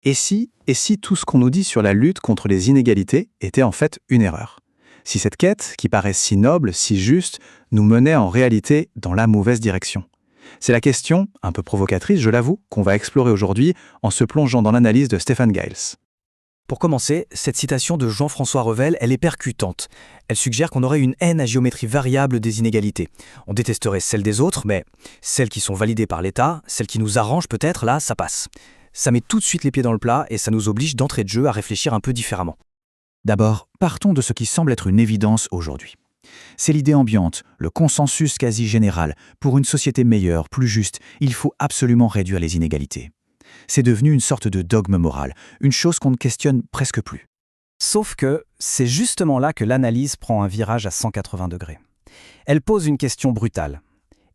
Et si tout ce qu'on nous dit sur la lutte contre les inégalités était en fait une erreur? Si cette quête, qui paraît si noble, si juste, nous menait en réalité dans la mauvaise direction? C'est la question, un peu provocatrice, je l'avoue, qu'on va explorer aujourd'hui en se plongeant dans l'analyse de Stéphane Giles. Pour commencer, cette citation de Jean-François Revel, elle est percutante. Elle suggère qu'on aurait une haine à géométrie variable des inégalités. On détesterait celles des autres, mais celles qui sont validées par l'État, celles qui nous arrangent peut-être, là, ça passe. Ça met tout de suite les pieds dans le plat et ça nous oblige d'entrée de jeu à réfléchir un peu différemment. D'abord, partons de ce qui semble être une évidence aujourd'hui. C'est l'idée ambiante, le consensus quasi général. Pour une société meilleure, plus juste, il faut absolument réduire les inégalités. C'est devenu une sorte de dogme moral, une chose qu'on ne questionne presque plus. Sauf que c'est justement là que l'analyse prend un virage à 180 degrés. Elle pose une question brutale.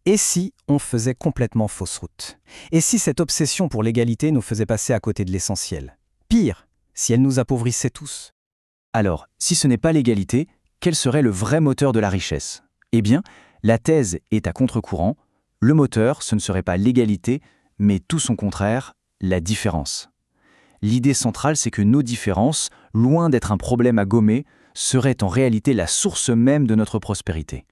Et si on faisait complètement fausse route? Et si cette obsession pour l'égalité nous faisait passer à côté de l'essentiel? Pire, si elle nous appauvrissait tous? Alors, si ce n'est pas l'égalité, quel serait le vrai moteur de la richesse? Eh bien, la thèse est à contre-courant. Le moteur, ce ne serait pas l'égalité, mais tout son contraire, la différence. L'idée centrale, c'est que nos différences, loin d'être un problème à gommer, seraient en réalité la source même de notre prospérité.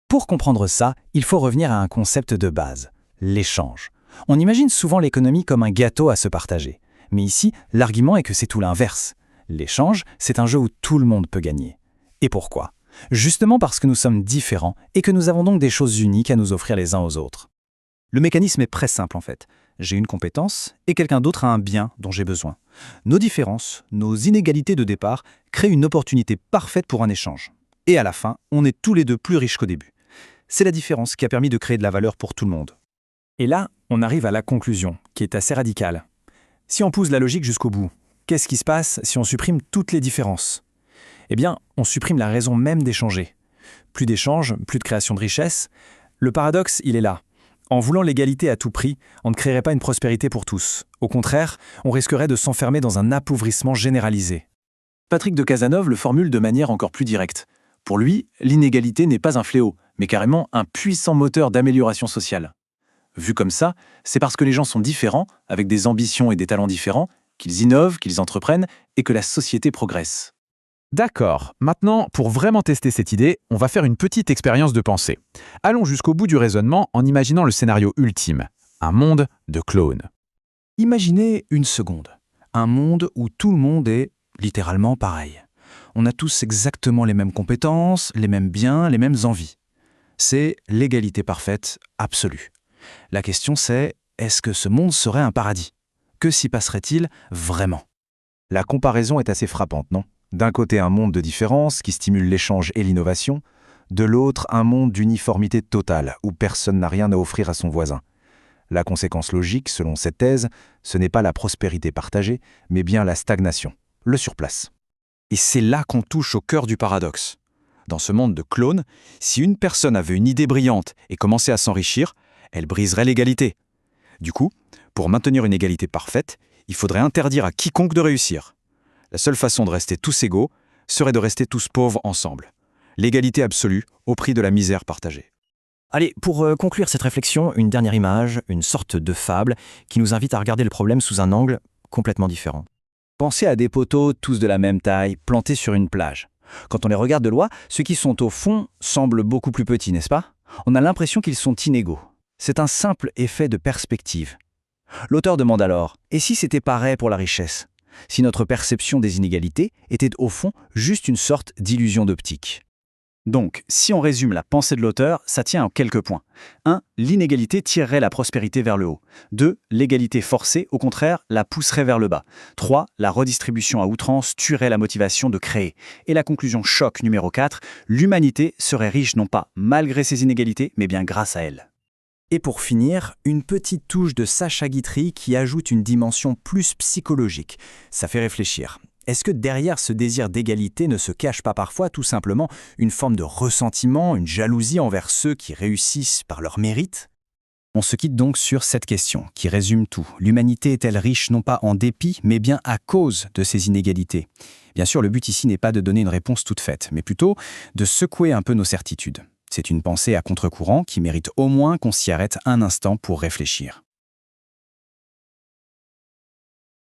Pour comprendre ça, il faut revenir à un concept de base, l'échange. On imagine souvent l'économie comme un gâteau à se partager. Mais ici, l'argument est que c'est tout l'inverse. L'échange, c'est un jeu où tout le monde peut gagner. Et pourquoi? Justement parce que nous sommes différents et que nous avons donc des choses uniques à nous offrir les uns aux autres. Le mécanisme est très simple en fait. J'ai une compétence et quelqu'un d'autre a un bien dont j'ai besoin. Nos différences, nos inégalités de départ créent une opportunité parfaite pour un échange. Et à la fin, on est tous les deux plus riches qu'au début. C'est la différence qui a permis de créer de la valeur pour tout le monde. Et là, on arrive à la conclusion, qui est assez radicale. Si on pousse la logique jusqu'au bout, qu'est-ce qui se passe si on supprime toutes les différences? Eh bien, on supprime la raison même d'échanger. Plus d'échanges, plus de création de richesse. Le paradoxe, il est là. En voulant l'égalité à tout prix, on ne créerait pas une prospérité pour tous. Au contraire, on risquerait de s'enfermer dans un appauvrissement généralisé. Patrick de Cazeneuve le formule de manière encore plus directe. Pour lui, l'inégalité n'est pas un fléau, mais carrément un puissant moteur d'amélioration sociale. Vu comme ça, c'est parce que les gens sont différents, avec des ambitions et des talents différents, qu'ils innovent, qu'ils entreprennent et que la société progresse. D'accord. Maintenant, pour vraiment tester cette idée, on va faire une petite expérience de pensée. Allons jusqu'au bout du raisonnement en imaginant le scénario ultime, un monde de clones. Imaginez une seconde. Un monde où tout le monde est littéralement pareil. On a tous exactement les mêmes compétences, les mêmes biens, les mêmes envies. C'est l'égalité parfaite, absolue. La question c'est, est-ce que ce monde serait un paradis? Que s'y passerait-il vraiment? La comparaison est assez frappante, non? D'un côté, un monde de différence qui stimule l'échange et l'innovation. De l'autre, un monde d'uniformité totale, où personne n'a rien à offrir à son voisin. La conséquence logique, selon cette thèse, ce n'est pas la prospérité partagée, mais bien la stagnation, le surplace. Et c'est là qu'on touche au cœur du paradoxe. Dans ce monde de clones, si une personne avait une idée brillante et commençait à s'enrichir, elle briserait l'égalité. Du coup, pour maintenir une égalité parfaite, il faudrait interdire à quiconque de réussir. La seule façon de rester tous égaux serait de rester tous pauvres ensemble. L'égalité absolue au prix de la misère partagée. Allez, pour conclure cette réflexion, une dernière image, une sorte de fable qui nous invite à regarder le problème sous un angle complètement différent. Pensez à des poteaux tous de la même taille, plantés sur une plage. Quand on les regarde de loin, ceux qui sont au fond semblent beaucoup plus petits, n'est-ce pas? On a l'impression qu'ils sont inégaux. C'est un simple effet de perspective. L'auteur demande alors, et si c'était pareil pour la richesse? Si notre perception des inégalités était au fond juste une sorte d'illusion d'optique. Donc, si on résume la pensée de l'auteur, ça tient en quelques points. 1. L'inégalité tirerait la prospérité vers le haut. 2. L'égalité forcée, au contraire, la pousserait vers le bas. 3. La redistribution à outrance tuerait la motivation de créer. Et la conclusion choc numéro 4, l'humanité serait riche non pas malgré ses inégalités, mais bien grâce à elles. Et pour finir, une petite touche de Sacha Guitry qui ajoute une dimension plus psychologique. Ça fait réfléchir. Est-ce que derrière ce désir d'égalité ne se cache pas parfois tout simplement une forme de ressentiment, une jalousie envers ceux qui réussissent par leur mérite? On se quitte donc sur cette question qui résume tout. L'humanité est-elle riche non pas en dépit, mais bien à cause de ces inégalités? Bien sûr, le but ici n'est pas de donner une réponse toute faite, mais plutôt de secouer un peu nos certitudes. C'est une pensée à contre-courant qui mérite au moins qu'on s'y arrête un instant pour réfléchir.